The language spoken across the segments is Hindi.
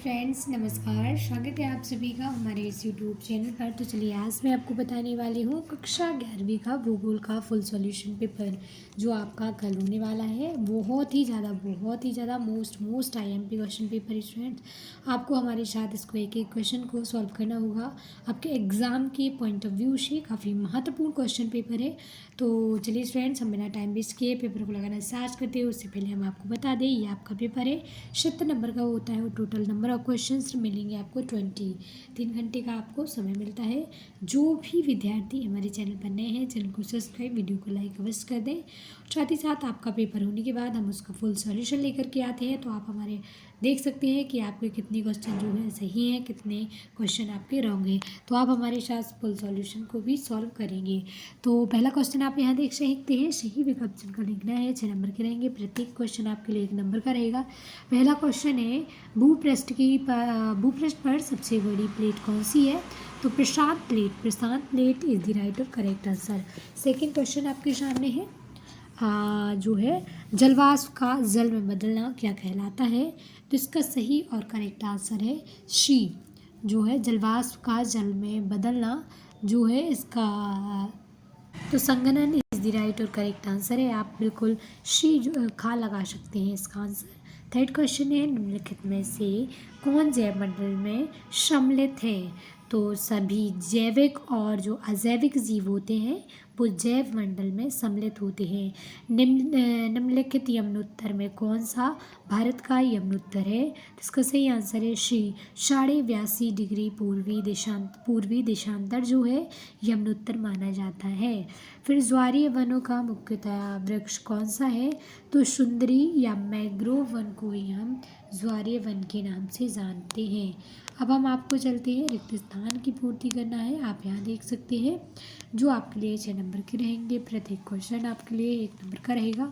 फ्रेंड्स, नमस्कार। स्वागत है आप सभी का हमारे इस यूट्यूब चैनल पर। तो चलिए आज मैं आपको बताने वाली हूँ कक्षा 11वीं का भूगोल का फुल सॉल्यूशन पेपर जो आपका कल होने वाला है। बहुत ही ज़्यादा most IMP question paper students. आपको हमारे साथ इसको एक एक क्वेश्चन को सॉल्व करना होगा। आपके एग्ज़ाम के पॉइंट ऑफ व्यू से काफ़ी महत्वपूर्ण क्वेश्चन पेपर है। तो चलिए फ्रेंड्स, हम बिना टाइम वेस्ट किए पेपर को लगाना स्टार्ट करते हैं। उससे पहले हम आपको बता दें, ये आपका पेपर है 70 नंबर का होता है और टोटल नंबर ऑफ क्वेश्चंस मिलेंगे आपको 20। 3 घंटे का आपको समय मिलता है। जो भी विद्यार्थी हमारे चैनल पर नए हैं, चैनल को सब्सक्राइब, वीडियो को लाइक अवश्य कर दें। साथ ही साथ आपका पेपर होने के बाद हम उसका फुल सॉल्यूशन लेकर के आते हैं, तो आप हमारे देख सकते हैं कि आपके कितने क्वेश्चन जो है सही हैं, कितने क्वेश्चन आपके रॉन्ग हैं। तो आप हमारे साथ फुल सॉल्यूशन को भी सॉल्व करेंगे। तो पहला क्वेश्चन आप यहाँ देख सकते हैं, सही विकल्प जिनका लिखना है 6 नंबर के रहेंगे। प्रत्येक क्वेश्चन आपके लिए 1 नंबर का रहेगा। पहला क्वेश्चन है, भूपृष्ठ पर सबसे बड़ी प्लेट कौन सी है? तो प्रशांत प्लेट इज द राइट और करेक्ट आंसर। सेकेंड क्वेश्चन आपके सामने है, जो है जलवाष्प का जल में बदलना क्या कहलाता है? तो इसका सही और करेक्ट आंसर है शी। जो है जलवाष्प का जल में बदलना जो है इसका, तो संगणन इज द राइट और करेक्ट आंसर है। आप बिल्कुल शी खा लगा सकते हैं इसका आंसर। थर्ड क्वेश्चन है, निम्नलिखित में से कौन जैव मंडल में सम्मिलित है? तो सभी जैविक और जो अजैविक जीव होते हैं वो जैव मंडल में सम्मिलित होते हैं। निम्नलिखित यमनोत्तर में कौन सा भारत का यमनोत्तर है? तो इसका सही आंसर है सी। 82.5 डिग्री पूर्वी देशांतर जो है यमनोत्तर माना जाता है। फिर ज्वारीय वनों का मुख्यतः वृक्ष कौन सा है? तो सुंदरी या मैंग्रोव वन को ही हम ज्वारीय वन के नाम से जानते हैं। अब हम आपको चलते हैं, रिक्त स्थान की पूर्ति करना है। आप यहाँ देख सकते हैं जो आपके लिए 6 नंबर के रहेंगे। प्रत्येक क्वेश्चन आपके लिए 1 नंबर का रहेगा।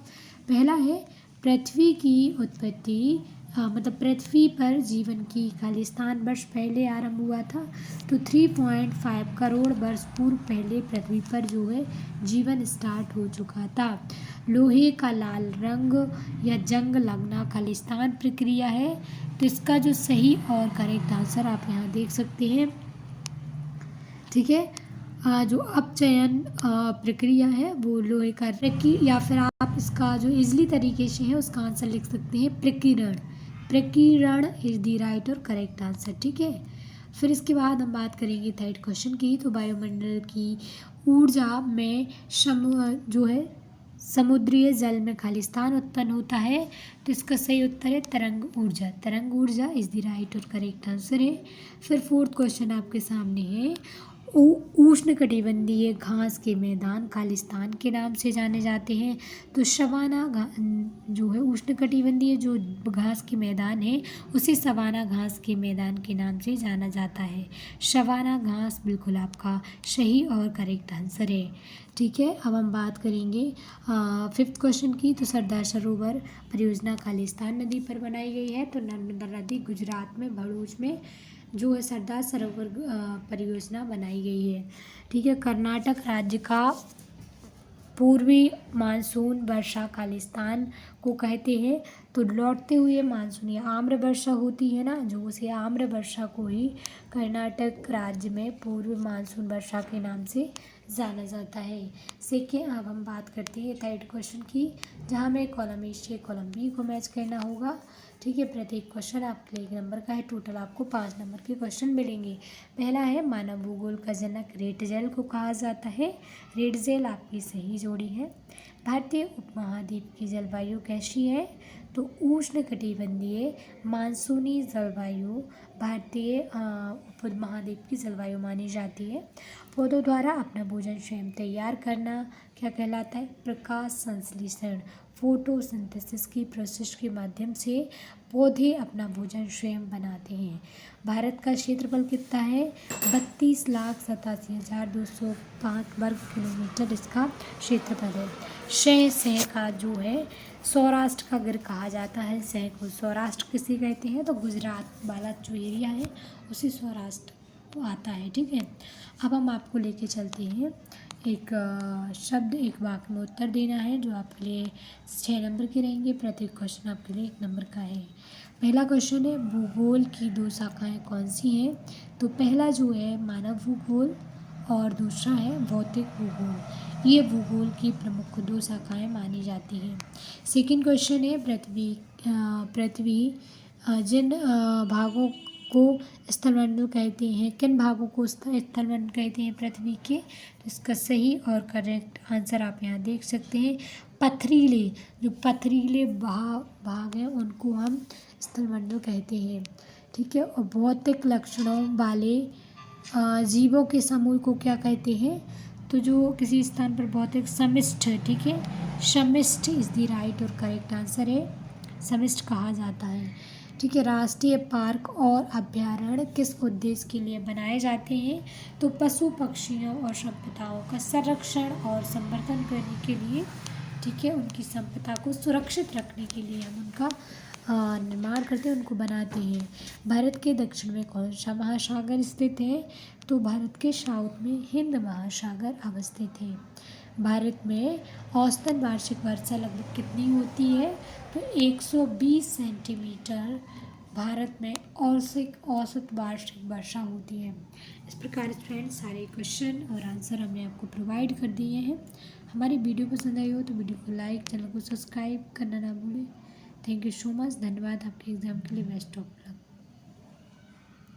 पहला है, पृथ्वी की उत्पत्ति मतलब पृथ्वी पर जीवन की खालिस्तान वर्ष पहले आरंभ हुआ था। तो 3.5 करोड़ वर्ष पूर्व पहले पृथ्वी पर जो है जीवन स्टार्ट हो चुका था। लोहे का लाल रंग या जंग लगना खालिस्तान प्रक्रिया है। तो इसका जो सही और करेक्ट आंसर आप यहाँ देख सकते हैं, ठीक है। जो अपचयन प्रक्रिया है वो लोहे का या फिर आप इसका जो इजली तरीके से है उसका आंसर लिख सकते हैं प्रकीर्ण इज द राइट और करेक्ट आंसर, ठीक है। फिर इसके बाद हम बात करेंगे थर्ड क्वेश्चन की। तो वायुमंडल की ऊर्जा में जो है समुद्रीय जल में खालिस्तान उत्पन्न होता है। तो इसका सही उत्तर है तरंग ऊर्जा इज द राइट और करेक्ट आंसर है। फिर फोर्थ क्वेश्चन आपके सामने है, उष्णकटिबंधीय घास के मैदान खालिस्तान के नाम से जाने जाते हैं। तो सवाना जो है उष्णकटिबंधीय जो घास के मैदान है उसे सवाना घास के मैदान के नाम से जाना जाता है। सवाना घास बिल्कुल आपका सही और करेक्ट आंसर है, ठीक है। अब हम बात करेंगे फिफ्थ क्वेश्चन की। तो सरदार सरोवर परियोजना खालिस्तान नदी पर बनाई गई है। तो नर्मदा नदी गुजरात में भरूच में जो है सरदार सरोवर परियोजना बनाई गई है, ठीक है। कर्नाटक राज्य का पूर्वी मानसून वर्षा खालिस्तान को कहते हैं। तो लौटते हुए मानसून या आम्र वर्षा होती है ना, जो उसे आम्र वर्षा को ही कर्नाटक राज्य में पूर्व मानसून वर्षा के नाम से जाना जाता है। सेकेंड, अब हम बात करते हैं थर्ड क्वेश्चन की, जहाँ में कॉलम ए से कॉलम बी को मैच करना होगा, ठीक है। प्रत्येक क्वेश्चन आपके लिए 1 नंबर का है। टोटल आपको 5 नंबर के क्वेश्चन मिलेंगे। पहला है, मानव भूगोल का जनक रेटजेल को कहा जाता है। रेटजेल आपकी सही जोड़ी है। भारतीय उपमहाद्वीप की जलवायु कैसी है? तो उष्णकटिबंधीय मानसूनी जलवायु भारतीय उपमहाद्वीप की जलवायु मानी जाती है। पौधों द्वारा अपना भोजन स्वयं तैयार करना क्या कहलाता है? प्रकाश संश्लेषण फोटोसिंथेसिस की प्रोसेस के माध्यम से पौधे अपना भोजन स्वयं बनाते हैं। भारत का क्षेत्रफल कितना है? 32,87,205 वर्ग किलोमीटर इसका क्षेत्रफल है। सह का जो है सौराष्ट्र का गिर कहा जाता है। सह को सौराष्ट्र किसे कहते हैं? तो गुजरात वाला जो एरिया है उसे सौराष्ट्र आता है, ठीक है। अब हम आपको लेके चलते हैं एक शब्द एक वाक्य में उत्तर देना है, जो आपके लिए 6 नंबर के रहेंगे। प्रत्येक क्वेश्चन आपके लिए 1 नंबर का है। पहला क्वेश्चन है, भूगोल की 2 शाखाएं कौन सी हैं? तो पहला जो है मानव भूगोल और दूसरा है भौतिक भूगोल। ये भूगोल की प्रमुख 2 शाखाएं मानी जाती हैं। सेकंड क्वेश्चन है, पृथ्वी जिन भागों को स्थलमंडल कहते हैं, किन भागों को स्थलमंडल कहते हैं पृथ्वी के? तो इसका सही और करेक्ट आंसर आप यहाँ देख सकते हैं। पथरीले, जो पथरीले भाग हैं उनको हम स्थलमंडल कहते हैं। ठीक है। और भौतिक लक्षणों वाले जीवों के समूह को क्या कहते हैं? तो जो किसी स्थान पर भौतिक समिष्ट, ठीक है, समिष्ट इज द राइट और करेक्ट आंसर है, समिष्ट कहा जाता है। ठीक है। राष्ट्रीय पार्क और अभ्यारण्य किस उद्देश्य के लिए बनाए जाते हैं? तो पशु पक्षियों और संपदाओं का संरक्षण और संवर्धन करने के लिए, ठीक है, उनकी संपदा को सुरक्षित रखने के लिए हम उनका निर्माण करते हैं, उनको बनाते हैं। भारत के दक्षिण में कौन सा महासागर स्थित है? तो भारत के साउथ में हिंद महासागर अवस्थित है। भारत में औसतन वार्षिक वर्षा लगभग कितनी होती है? तो 120 सेंटीमीटर भारत में औसत वार्षिक वर्षा होती है। इस प्रकार फ्रेंड्स सारे क्वेश्चन और आंसर हमने आपको प्रोवाइड कर दिए हैं। हमारी वीडियो पसंद आई हो तो वीडियो को लाइक, चैनल को सब्सक्राइब करना ना भूलें। Thank you so much. धन्यवाद। आपके एग्ज़ाम के लिए बेस्ट ऑफ लक।